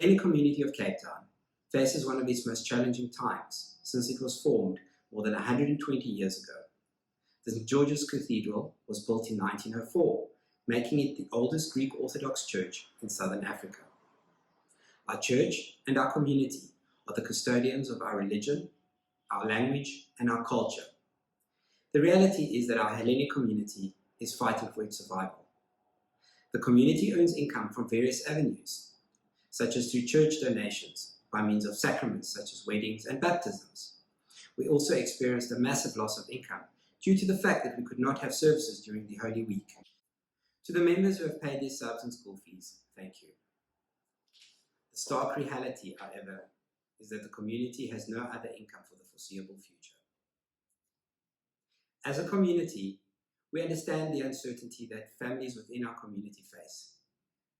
Any community of Cape Town faces one of its most challenging times since it was formed more than 120 years ago. The St. George's Cathedral was built in 1904, making it the oldest Greek Orthodox church in Southern Africa. Our church and our community are the custodians of our religion, our language, and our culture. The reality is that our Hellenic community is fighting for its survival. The community earns income from various avenues, such as through church donations, by means of sacraments such as weddings and baptisms. We also experienced a massive loss of income due to the fact that we could not have services during the Holy Week. To the members who have paid their subs and school fees, thank you. The stark reality, however, is that the community has no other income for the foreseeable future. As a community, we understand the uncertainty that families within our community face.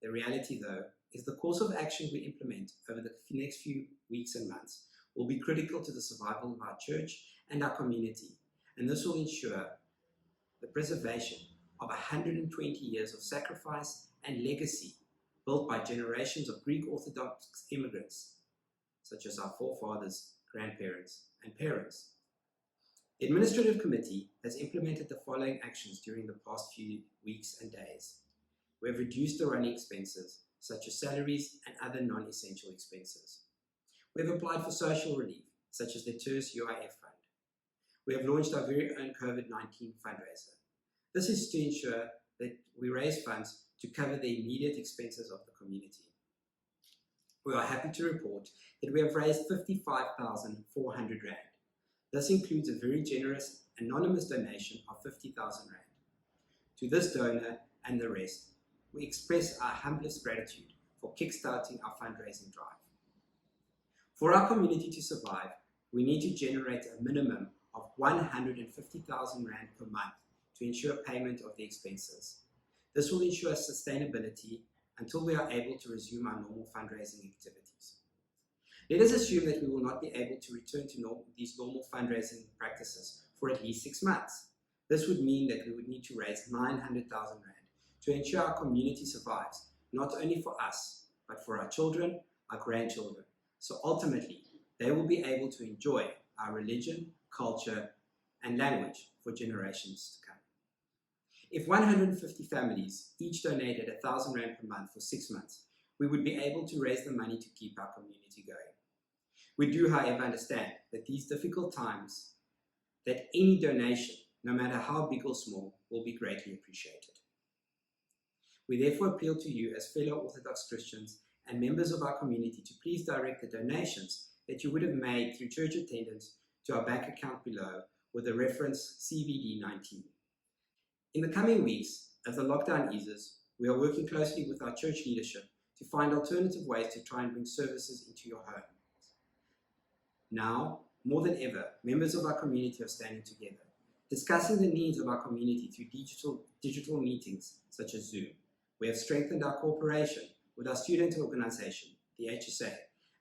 The reality, though, is the course of action we implement over the next few weeks and months will be critical to the survival of our church and our community, and this will ensure the preservation of 120 years of sacrifice and legacy built by generations of Greek Orthodox immigrants, such as our forefathers, grandparents, and parents. The Administrative Committee has implemented the following actions during the past few weeks and days. We have reduced the running expenses, such as salaries and other non-essential expenses. We have applied for social relief, such as the TERS UIF fund. We have launched our very own COVID-19 fundraiser. This is to ensure that we raise funds to cover the immediate expenses of the community. We are happy to report that we have raised 55,400 Rand. This includes a very generous anonymous donation of 50,000 Rand. To this donor and the rest, we express our humblest gratitude for kickstarting our fundraising drive. For our community to survive, we need to generate a minimum of 150,000 Rand per month to ensure payment of the expenses. This will ensure sustainability until we are able to resume our normal fundraising activities. Let us assume that we will not be able to return to these normal fundraising practices for at least 6 months. This would mean that we would need to raise 900,000 Rand to ensure our community survives, not only for us, but for our children, our grandchildren. So ultimately, they will be able to enjoy our religion, culture, and language for generations to come. If 150 families each donated 1,000 Rand per month for 6 months, we would be able to raise the money to keep our community going. We do, however, understand that these difficult times, that any donation, no matter how big or small, will be greatly appreciated. We therefore appeal to you as fellow Orthodox Christians and members of our community to please direct the donations that you would have made through church attendance to our bank account below with the reference CVD19. In the coming weeks, as the lockdown eases, we are working closely with our church leadership to find alternative ways to try and bring services into your home. Now, more than ever, members of our community are standing together, discussing the needs of our community through digital meetings such as Zoom. We have strengthened our cooperation with our student organization, the HSA,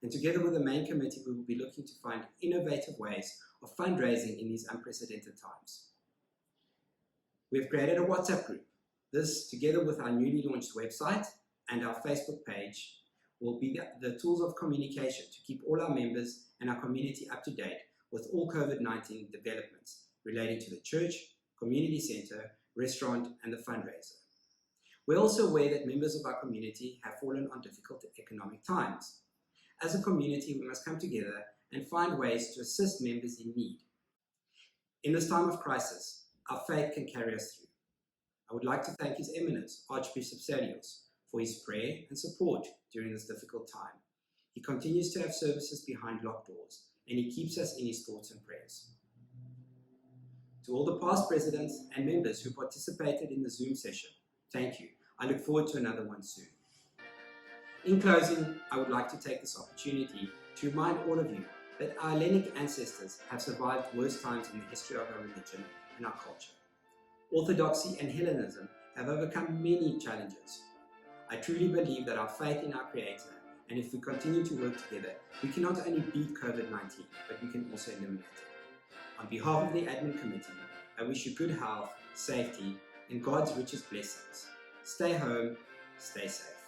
and together with the main committee, we will be looking to find innovative ways of fundraising in these unprecedented times. We have created a WhatsApp group. This, together with our newly launched website and our Facebook page, will be the tools of communication to keep all our members and our community up to date with all COVID-19 developments relating to the church, community center, restaurant, and the fundraiser. We're also aware that members of our community have fallen on difficult economic times. As a community, we must come together and find ways to assist members in need. In this time of crisis, our faith can carry us through. I would like to thank His Eminence, Archbishop Salios, for his prayer and support during this difficult time. He continues to have services behind locked doors, and he keeps us in his thoughts and prayers. To all the past presidents and members who participated in the Zoom session, thank you. I look forward to another one soon. In closing, I would like to take this opportunity to remind all of you that our Hellenic ancestors have survived worse times in the history of our religion and our culture. Orthodoxy and Hellenism have overcome many challenges. I truly believe that our faith in our Creator, and if we continue to work together, we can not only beat COVID-19, but we can also eliminate it. On behalf of the Admin Committee, I wish you good health, safety, and God's richest blessings. Stay home, stay safe.